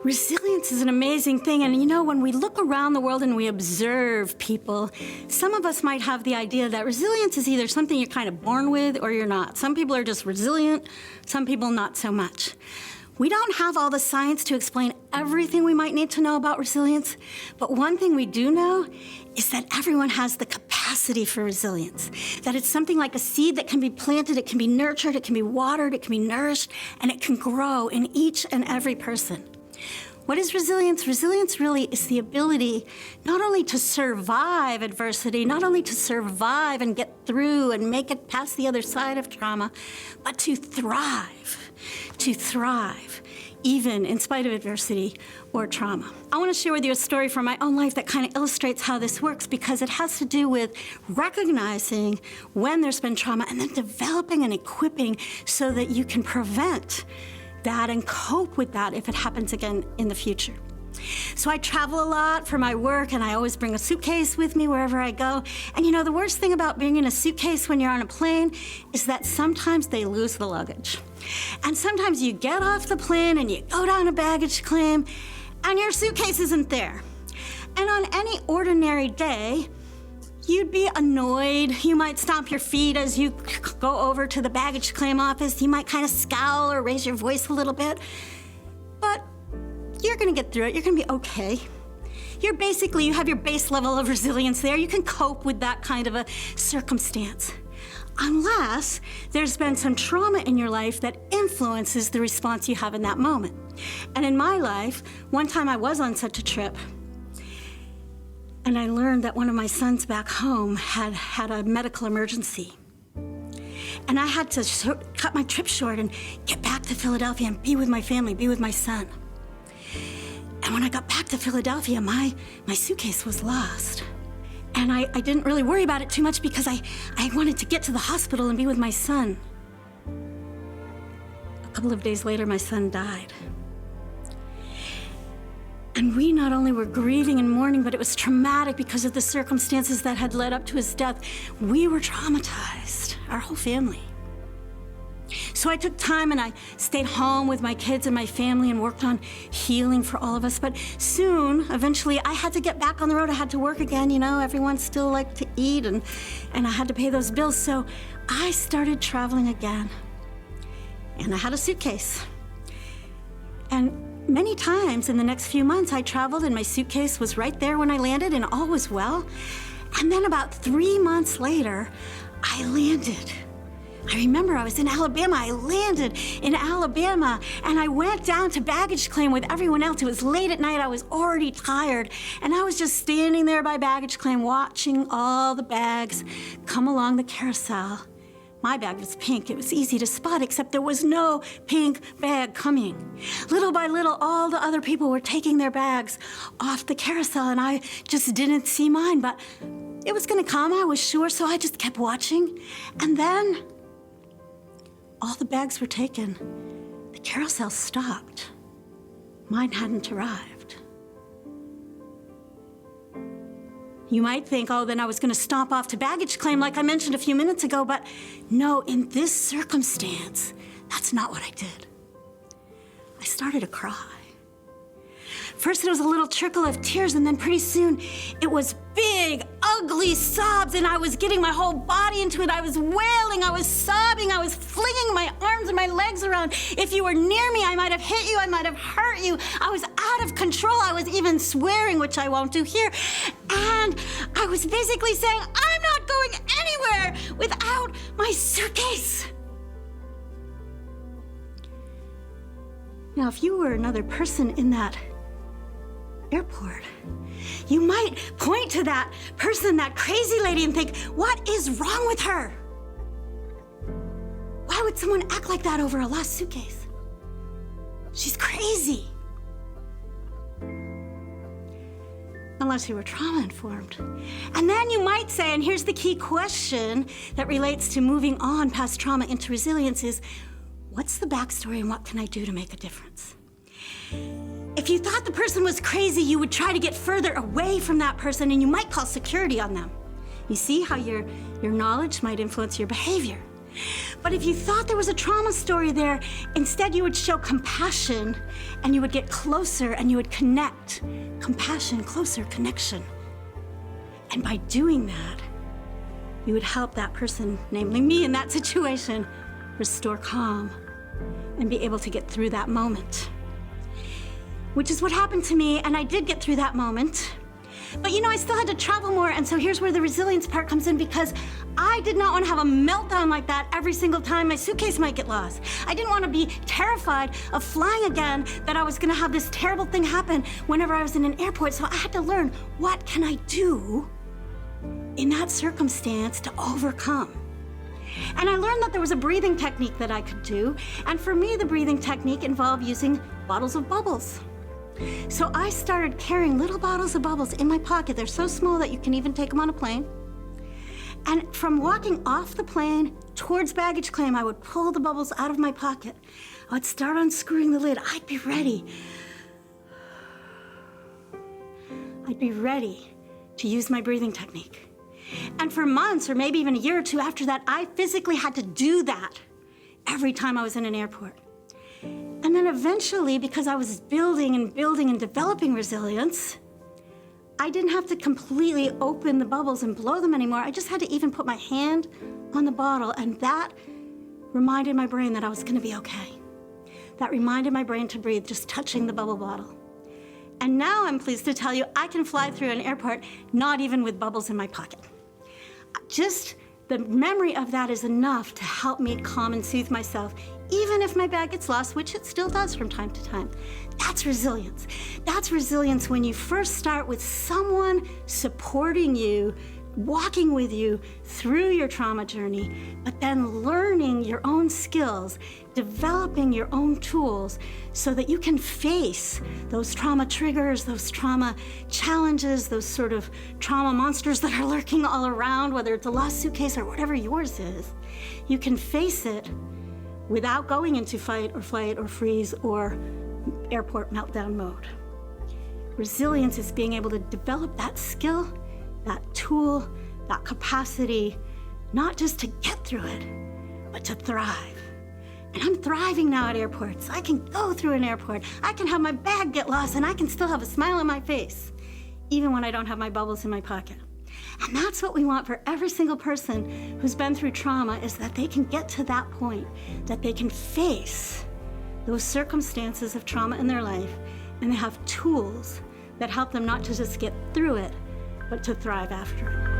Resilience is an amazing thing, and you know, when we look around the world and we observe people, some of us might have the idea that resilience is either something you're kind of born with or you're not. Some people are just resilient, some people not so much. We don't have all the science to explain everything we might need to know about resilience, but one thing we do know is that everyone has the capacity for resilience, that it's something like a seed that can be planted, it can be nurtured, it can be watered, it can be nourished, and it can grow in each and every person. What is resilience? Resilience really is the ability not only to survive adversity, not only to survive and get through and make it past the other side of trauma, but to thrive, even in spite of adversity or trauma. I want to share with you a story from my own life that kind of illustrates how this works, because it has to do with recognizing when there's been trauma and then developing and equipping so that you can prevent that and cope with that if it happens again in the future. So I travel a lot for my work, and I always bring a suitcase with me wherever I go. And you know, the worst thing about being in a suitcase when you're on a plane is that sometimes they lose the luggage. And sometimes you get off the plane and you go down a baggage claim and your suitcase isn't there. And on any ordinary day, you'd be annoyed. You might stomp your feet as you go over to the baggage claim office. You might kind of scowl or raise your voice a little bit. But you're gonna get through it. You're gonna be okay. You have your base level of resilience there. You can cope with that kind of a circumstance. Unless there's been some trauma in your life that influences the response you have in that moment. And in my life, one time I was on such a trip, and I learned that one of my sons back home had a medical emergency. And I had to cut my trip short and get back to Philadelphia and be with my family, be with my son. And when I got back to Philadelphia, my suitcase was lost. And I didn't really worry about it too much because I wanted to get to the hospital and be with my son. A couple of days later, my son died. And we not only were grieving and mourning, but it was traumatic because of the circumstances that had led up to his death. We were traumatized, our whole family. So I took time and I stayed home with my kids and my family and worked on healing for all of us. But soon, eventually, I had to get back on the road. I had to work again, you know, everyone still liked to eat and I had to pay those bills. So I started traveling again. And I had a suitcase. And many times in the next few months, I traveled and my suitcase was right there when I landed and all was well. And then about 3 months later, I landed. I remember I was in Alabama. I landed in Alabama and I went down to baggage claim with everyone else. It was late at night. I was already tired. And I was just standing there by baggage claim watching all the bags come along the carousel. My bag was pink. It was easy to spot, except there was no pink bag coming. Little by little, all the other people were taking their bags off the carousel, and I just didn't see mine, but it was gonna come, I was sure, so I just kept watching. And then, all the bags were taken. The carousel stopped. Mine hadn't arrived. You might think, oh, then I was gonna stomp off to baggage claim like I mentioned a few minutes ago, but no, in this circumstance, that's not what I did. I started to cry. First it was a little trickle of tears, and then pretty soon it was big, ugly sobs, and I was getting my whole body into it. I was wailing, I was sobbing, I was flinging my arms and my legs around. If you were near me, I might have hit you, I might have hurt you. I was out of control. I was even swearing, which I won't do here. And I was basically saying, I'm not going anywhere without my suitcase. Now, if you were another person in that airport, you might point to that person, that crazy lady, and think, what is wrong with her? Why would someone act like that over a lost suitcase? She's crazy. Unless you were trauma-informed. And then you might say, and here's the key question that relates to moving on past trauma into resilience is, what's the backstory and what can I do to make a difference? If you thought the person was crazy, you would try to get further away from that person and you might call security on them. You see how your knowledge might influence your behavior. But if you thought there was a trauma story there, instead you would show compassion and you would get closer and you would connect. Compassion, closer, connection. And by doing that, you would help that person, namely me in that situation, restore calm and be able to get through that moment. Which is what happened to me, and I did get through that moment. But I still had to travel more, and so here's where the resilience part comes in, because I did not want to have a meltdown like that every single time my suitcase might get lost. I didn't want to be terrified of flying again, that I was going to have this terrible thing happen whenever I was in an airport. So I had to learn, what can I do in that circumstance to overcome? And I learned that there was a breathing technique that I could do, and for me, the breathing technique involved using bottles of bubbles. So I started carrying little bottles of bubbles in my pocket. They're so small that you can even take them on a plane. And from walking off the plane towards baggage claim, I would pull the bubbles out of my pocket. I would start unscrewing the lid. I'd be ready. I'd be ready to use my breathing technique. And for months, or maybe even a year or two after that, I physically had to do that every time I was in an airport. And then eventually, because I was building and developing resilience, I didn't have to completely open the bubbles and blow them anymore. I just had to even put my hand on the bottle, and that reminded my brain that I was gonna be okay. That reminded my brain to breathe, just touching the bubble bottle. And now I'm pleased to tell you, I can fly through an airport, not even with bubbles in my pocket. Just the memory of that is enough to help me calm and soothe myself, even if my bag gets lost, which it still does from time to time. That's resilience. That's resilience when you first start with someone supporting you, walking with you through your trauma journey, but then learning your own skills, developing your own tools so that you can face those trauma triggers, those trauma challenges, those sort of trauma monsters that are lurking all around, whether it's a lost suitcase or whatever yours is. You can face it without going into fight or flight or freeze or airport meltdown mode. Resilience is being able to develop that skill, that tool, that capacity, not just to get through it, but to thrive. And I'm thriving now at airports. I can go through an airport. I can have my bag get lost and I can still have a smile on my face, even when I don't have my bubbles in my pocket. And that's what we want for every single person who's been through trauma, is that they can get to that point, that they can face those circumstances of trauma in their life, and they have tools that help them not to just get through it, but to thrive after it.